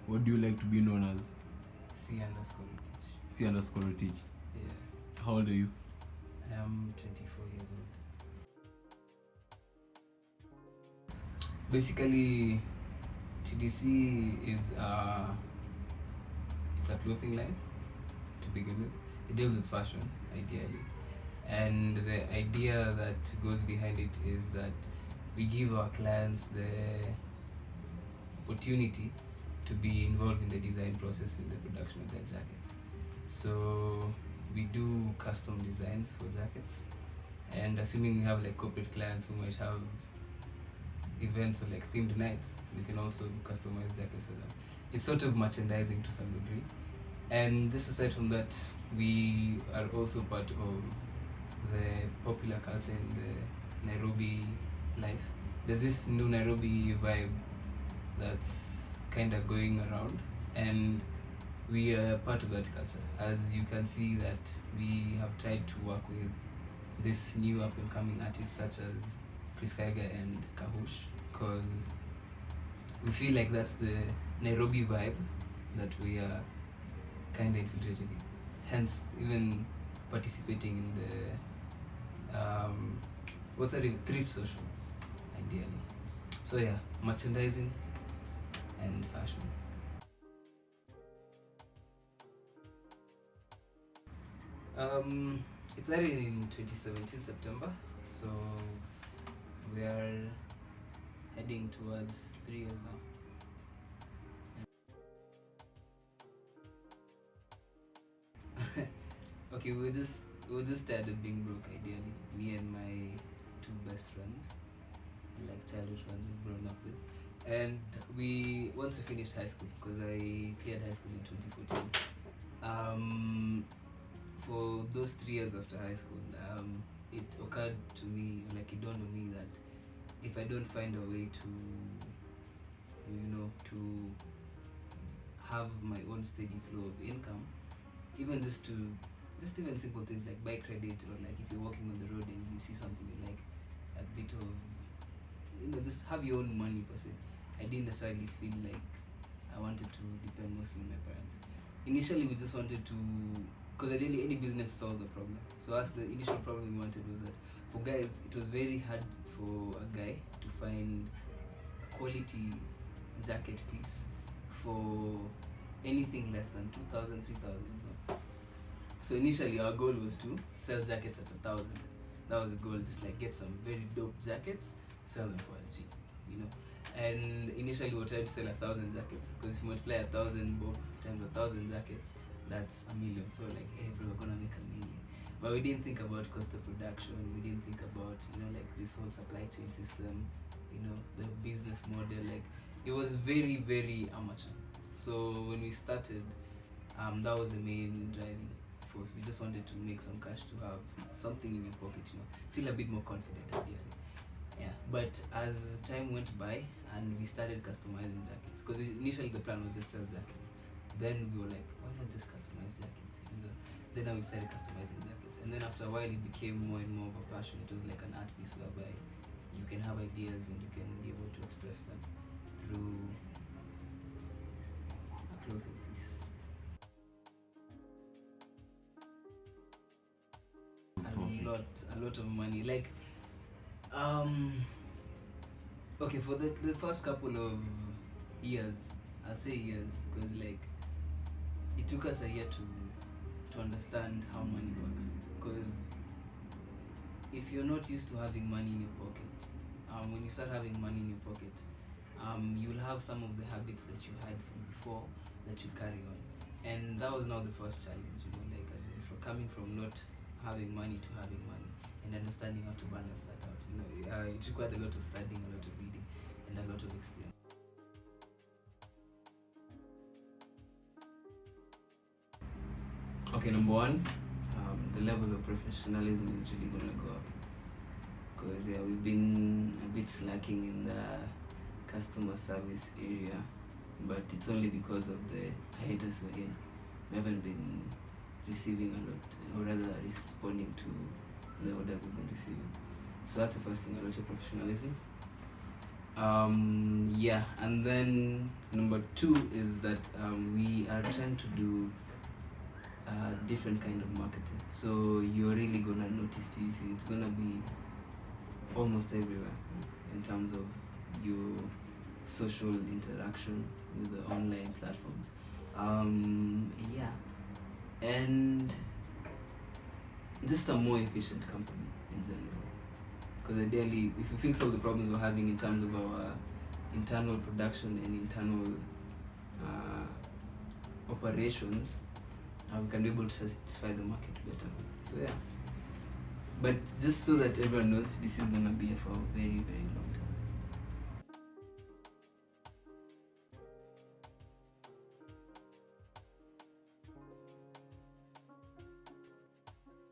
What do you like to be known as? C_Rotich. C_Rotich. Yeah. How old are you? I am 24 years old. Basically, TDC is it's a clothing line to begin with. It deals with fashion, ideally. And the idea that goes behind it is that we give our clients the opportunity to be involved in the design process in the production of their jackets. So we do custom designs for jackets, and assuming we have like corporate clients who might have events or like themed nights, we can also customize jackets for them. It's sort of merchandising to some degree. And just aside from that, we are also part of the popular culture in the Nairobi life. There's this new Nairobi vibe that's kind of going around, and we are part of that culture. As you can see that we have tried to work with this new up and coming artists such as Chris Kaiga and Kahush, because we feel like that's the Nairobi vibe that we are kind of infiltrating, hence even participating in the thrift social, ideally. So yeah, merchandising and fashion. It started in 2017 September, so we are heading towards 3 years now. Okay, we were just tired of being broke, ideally. Me and my two best friends, like childhood friends we've grown up with. And once we finished high school, because I cleared high school in 2014, for those 3 years after high school, it occurred to me, like it dawned on me that if I don't find a way to have my own steady flow of income, even even simple things like buy credit, or like if you're walking on the road and you see something you like, a bit of, just have your own money per se. I didn't necessarily feel like I wanted to depend mostly on my parents. Initially, we just wanted to, because ideally any business solves a problem. So us, the initial problem we wanted was that for guys, it was very hard for a guy to find a quality jacket piece for anything less than 2,000, 3,000. So initially our goal was to sell jackets at 1,000. That was the goal, just like get some very dope jackets, sell them for a G, And initially we were trying to sell 1,000 jackets, because if you multiply 1,000 bob times 1,000 jackets, that's 1 million. So like, hey bro, we're gonna make 1 million. But we didn't think about cost of production. We didn't think about like this whole supply chain system, the business model. Like it was very, very amateur. So when we started, that was the main driving force. We just wanted to make some cash, to have something in your pocket, feel a bit more confident ideally. Yeah. But as time went by and we started customizing jackets, because initially the plan was just sell jackets. Then we were like, why not just customize jackets? Then now we started customizing jackets, and then after a while it became more and more of a passion. It was like an art piece whereby you can have ideas and you can be able to express them through a clothing piece. A lot of money. Like, okay, for the first couple of years, I'll say years, because like it took us a year to understand how money works. Because if you're not used to having money in your pocket, when you start having money in your pocket, you'll have some of the habits that you had from before that you carry on. And that was now the first challenge, like as in for coming from not having money to having money, and understanding how to balance that out. It required a lot of studying, a lot of reading, and a lot of experience. Okay, number one, the level of professionalism is really gonna go up, because we've been a bit slacking in the customer service area, but it's only because of the hiatus we're in. We haven't been receiving a lot, or rather responding to the orders we've been receiving. So that's the first thing, a lot of professionalism. Yeah, and then number 2 is that we are trying to do different kind of marketing. So you're really gonna notice TDC. It's gonna be almost everywhere in terms of your social interaction with the online platforms. Yeah, and just a more efficient company in general. Because ideally, if we fix all the problems we're having in terms of our internal production and internal operations, we can be able to satisfy the market better. So yeah, but just so that everyone knows, this is gonna be for a very, very long time.